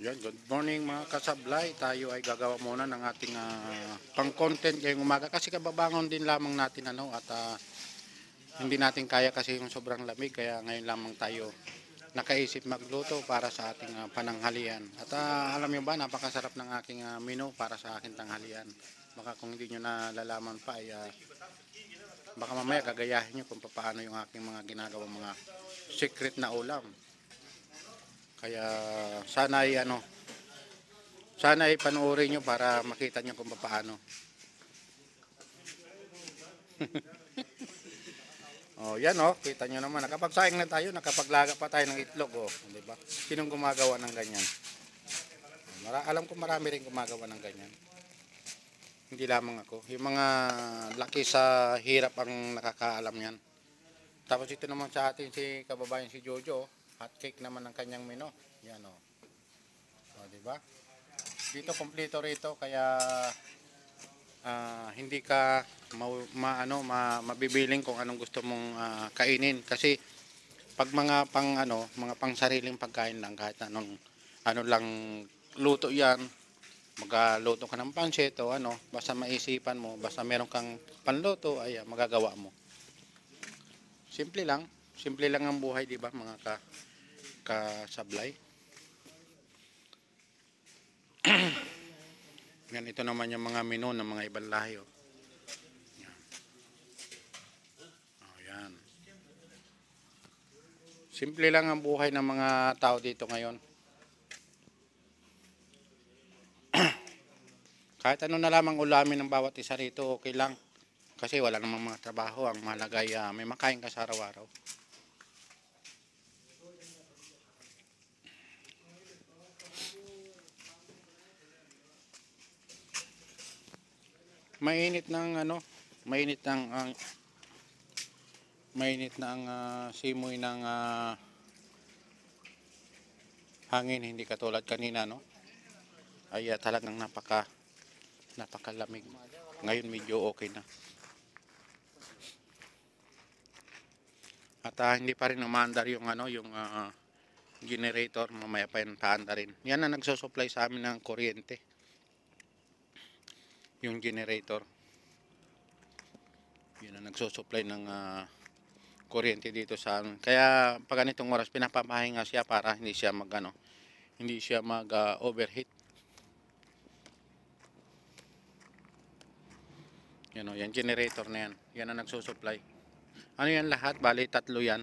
Yan, good morning mga kasablay. Tayo ay gagawa muna ng ating pang-content ngayong umaga kasi kababangon din lamang natin at hindi natin kaya kasi yung sobrang lamig kaya ngayon lamang tayo nakaisip magluto para sa ating pananghalian. At alam niyo ba, napakasarap ng aking menu para sa aking tanghalian. Baka kung hindi niyo nalalaman pa ay baka mamaya gagayahin niyo kung paano yung aking mga ginagawang mga secret na ulam. Kaya sana ay sana ay panoorin nyo para makita nyo kung paano. Oh, yan kita nyo naman. Nakapagsaing na tayo, nakapaglaga pa tayo ng itlog, di ba? Sinong gumagawa ng ganyan? Alam ko marami rin gumagawa ng ganyan. Hindi lamang ako. Yung mga laki sa hirap ang nakakaalam yan. Tapos ito naman sa atin si kababayan si Jojo, hot cake naman ng kanyang menu. Yan di ba? Dito kompleto rito kaya hindi ka mabibiling kung anong gusto mong kainin kasi pag mga pang sariling pagkain lang kahit ano lang luto yan, magluto ka ng pansit o basta maisipan mo, basta meron kang panluto ay magagawa mo. Simple lang ang buhay, di ba mga kasablay. Yan, ito naman yung mga menu ng mga ibang lahi. Yan. Yan. Simple lang ang buhay ng mga tao dito ngayon. Kahit ano na lamang ulamin ng bawat isa rito, okay lang. Kasi wala namang mga trabaho. Ang mahalaga ay may makain ka sa araw-araw. Mainit na ang simoy ng hangin, hindi katulad kanina ay talagang napakalamig. Ngayon medyo okay na. At hindi pa rin umaandar yung yung generator, mamaya pa yung paandarin. Yan ang nagsusupply sa amin ng kuryente. Yung generator. Yan ang nagsusupply ng kuryente dito sa amin. Kaya pag ganitong oras pinapapahinga siya para hindi siya mag overheat. Yan generator na yan. Yan ang nagsusupply. Ano yan lahat? Bali tatlo yan.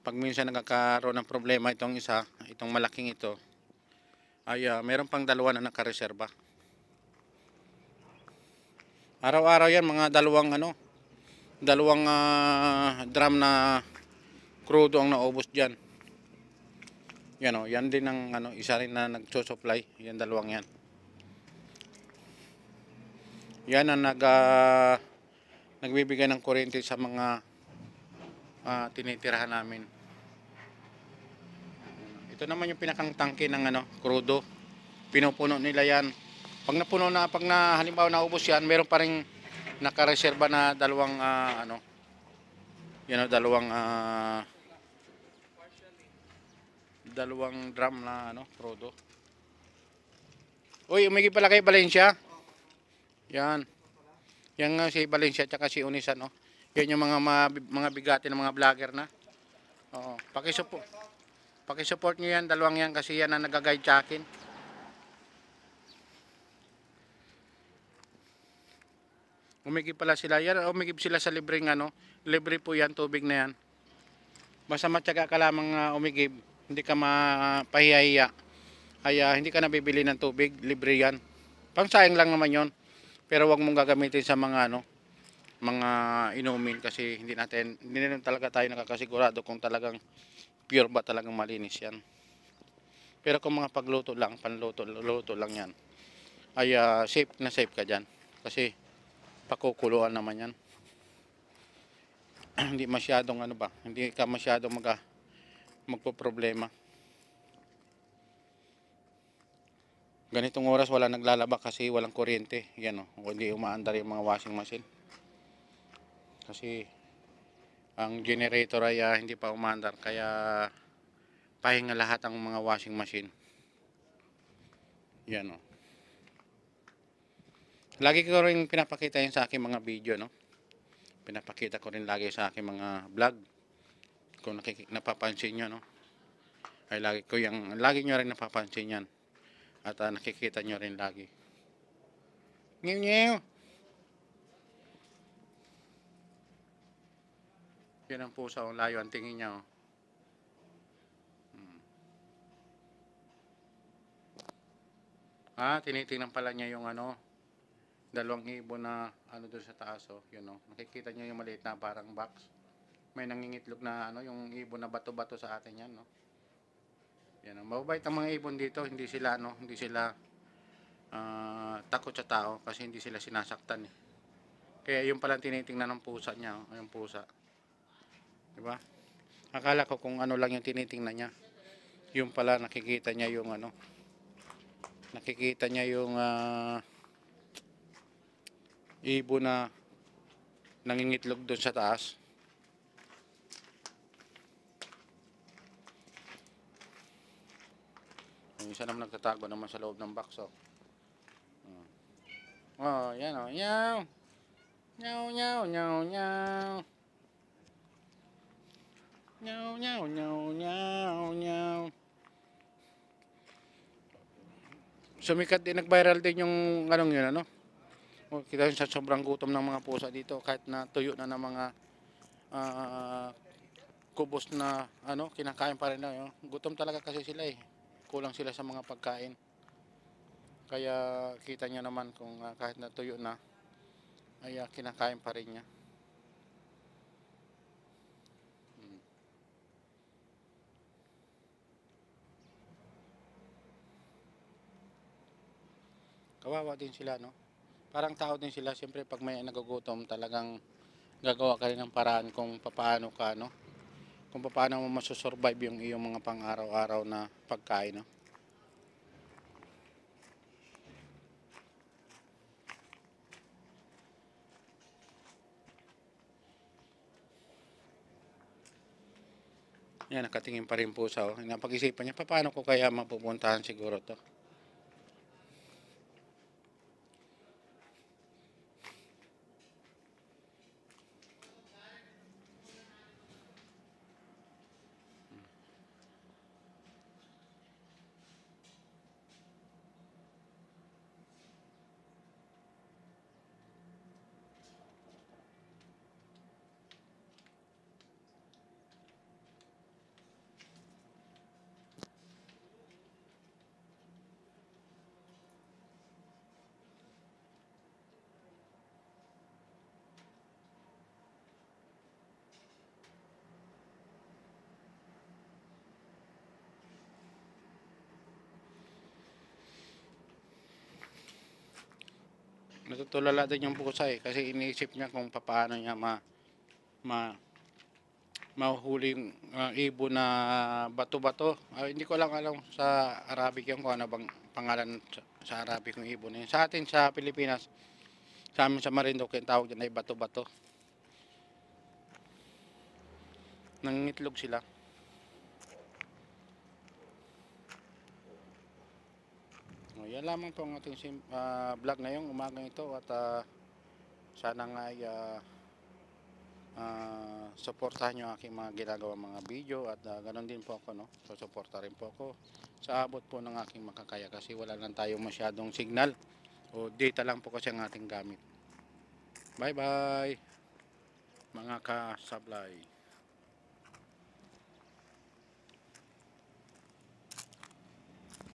Pag minsan nagkakaroon ng problema itong malaking ito, ay meron pang dalawa na nakareserba. Araw-araw yan mga dalawang drum na crudo ang naubos diyan. Yan din ang isa rin na nagsusupply, yan dalawang yan. Yan ang nagbibigay ng kuryente sa mga tinitirahan namin. Ito naman yung pinakang tangke ng crudo. Pinupuno nila yan. Pag halimbawa naubos yan, meron pa ring nakareserba na dalawang dalawang drum na crudo. Uy, umigi pala kay Valencia. Yan. Yan nga si Valencia at si Unisan Yan yung mga bigati ng mga vlogger na. Oo, paki-support niyo yan, dalawang yan kasi yan ang nag-guide sa akin. Umigib pala sila. Yan, umigib sila sa libreng libre po yan, tubig na yan. Basta matyaga ka lamang umigib, hindi ka mapahiya. Ay hindi ka nabibili ng tubig, libre yan. Pangsayang lang naman yon. Pero wag mong gagamitin sa mga inumin kasi hindi naman talaga tayo nakakasigurado kung talagang pure ba talagang malinis yan. Pero kung mga pagluto lang, luto lang yan, ay safe na safe ka dyan. Kasi pakukuluan naman yan. Hindi masyadong hindi ka masyadong magpo-problema. Ganitong oras wala naglalaba kasi walang kuryente. Yan hindi umaandar yung mga washing machine. Kasi ang generator ay hindi pa umaandar kaya pahinga lahat ang mga washing machine. Yan, oh. Lagi ko rin pinapakita yan sa aking mga video, no? Pinapakita ko rin lagi sa aking mga vlog. Kung napapansin nyo, no? Ay lagi nyo rin napapansin yan. At nakikita nyo rin lagi. Ngiw ngiw! Yan ang pusa, ang layo ang tingin niya, oh. Tinitingnan pala niya yung ano, dalawang ibon na ano doon sa taas, oh. Yun, oh. Nakikita niyo yung maliit na parang box. May nangingitlog na ano, yung ibon na bato-bato sa atin yan, no. Yan, oh. Mababait ang mga ibon dito, hindi sila takot sa tao kasi hindi sila sinasaktan, eh. Kaya yung pala tinitingnan ng pusa niya, oh, yung pusa. 'Di ba? Akala ko kung ano lang yung tinitingnan niya. Yung pala nakikita niya yung ano, nakikita niya yung ibon na nangingitlog doon sa taas. Yung isa naman nagtatago naman sa loob ng box, oh. Oh, yan, oh. Nyaw! Nyaw, nyaw, nyaw, nyaw. Nyaw, nyaw, nyaw, nyaw, nyaw. Sumikat din, nag-viral din yung anong yun, ano? Kita yun sa sobrang gutom ng mga pusa dito, kahit na tuyo na ng mga kubos na ano, kinakain pa rin na, yun. Gutom talaga kasi sila, eh. Kulang sila sa mga pagkain. Kaya kita niya naman kung kahit na tuyo na, ay kinakain pa rin niya. Kawawa din sila, no? Parang tao din sila, siyempre pag may nagugutom, talagang gagawa ka rin ng paraan kung paano ka, no? Kung paano mo masosurvive yung iyong mga pang-araw-araw na pagkain, no? Yan, nakatingin pa rin po sa, oh. Napag-isipan niya, paano ko kaya mapupuntahan siguro to? Natutulala din yung pusa, eh, kasi iniisip niya kung paano niya ma mahuhuli yung ibon na bato-bato. Hindi ko lang alam sa Arabic yung kung ano bang pangalan sa Arabic ng ibon. Sa atin sa Pilipinas, sa amin sa Marinduque, yung tawag dyan ay bato-bato. Nangingitlog sila. Yan lamang po ang ating vlog ngayong umagang ito at sana nga ay suportahan nyo aking mga ginagawa mga video at ganoon din po ako, no? So suporta rin po ako sa abot po ng aking makakaya kasi wala lang tayong masyadong signal o data lang po kasi ang ating gamit. Bye bye mga kasablay.